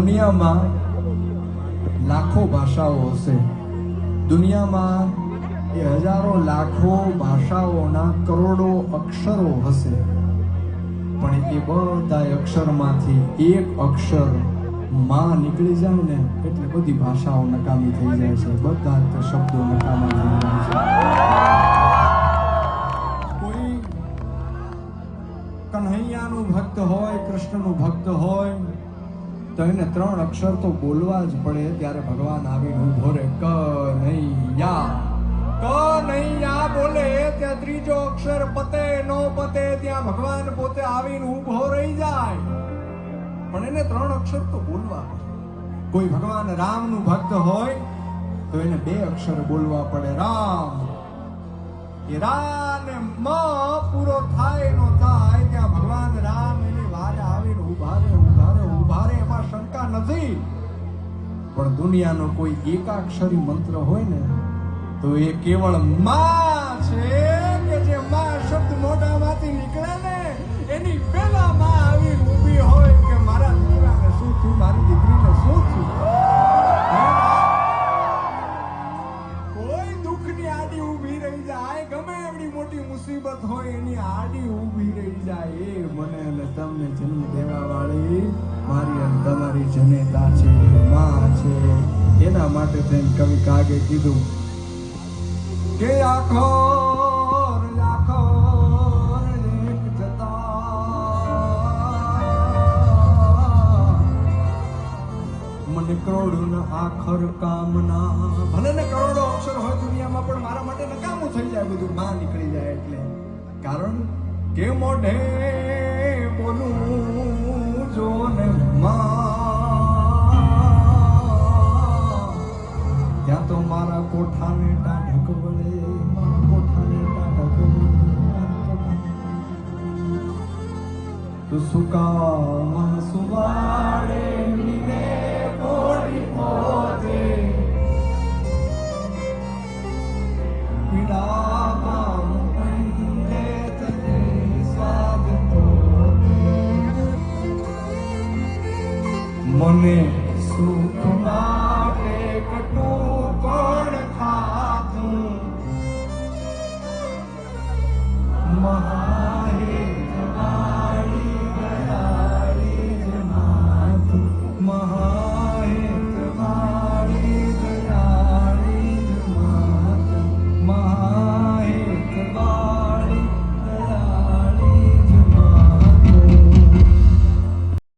દુનિયામાં લાખો ભાષાઓ હશે, દુનિયામાં એ હજારો લાખો ભાષાઓના કરોડો અક્ષરો હશે, પણ એ બધા અક્ષરમાંથી એક અક્ષર માં નીકળી જાય ને એટલે બધી ભાષાઓ નકામી થઈ જાય છે, બધા શબ્દો નકામા થઈ જાય છે. કોઈ કન્હૈયાનું ભક્ત હોય, કૃષ્ણનું ભક્ત હોય તો એને 3 અક્ષર તો બોલવા જ પડે, ત્યારે ભગવાન આવીને ઉભો રહે. કન્હૈયા બોલે ત્યાં ત્રીજો અક્ષર પતે નો પતે ત્યાં ભગવાન પોતે આવીને ઉભો રહી જાય, પણ એને 3 અક્ષર તો બોલવા પડે. કોઈ ભગવાન રામનું ભક્ત હોય તો એને 2 અક્ષર બોલવા પડે. રામ એ રા ને મ પૂરો થાય નો થાય ત્યાં ભગવાન રામ એની વારે આવીને ઉભા રે, એમાં શંકા નથી. પણ દુનિયાનો કોઈ એકાક્ષરી મંત્ર હોય ને તો એ કેવળ માં છે, કે જે માં શબ્દ મોઢામાંથી નીકળે ને એની પહેલા માં આવી ઊભી હોય કે મારા દીકરાને શું થયું, મારી દીકરીને શું થયું. કોઈ દુઃખની આડી ઊભી રહી જાય, ગમે એવડી મોટી મુસીબત હોય એની આડી ઊભી રહી જાય. એ મને અને તમને જન્મ દેવા વાળી મારી અને તમારી જનેતા છે, માં છે. એના માટે થઈને કવિ કાગે કીધું કે આખો મને કરોડો આખર કામના, ભલે ને કરોડો અક્ષર હોય દુનિયામાં, પણ મારા માટે નકામું થઈ જાય બધું માં નીકળી જાય એટલે. કારણ કે મોઢે બોલું જો ને માં, ત્યાં તો મારા કોઠાને ટાઢક વળે, મારા કોઠાને ટાઢક વળે. તો સુકામાં સુવાડે મીને કોડી પોતે, પીડામાં મુકંદે તને સ્વાદ પોતે. મને સુખ માટે કટુ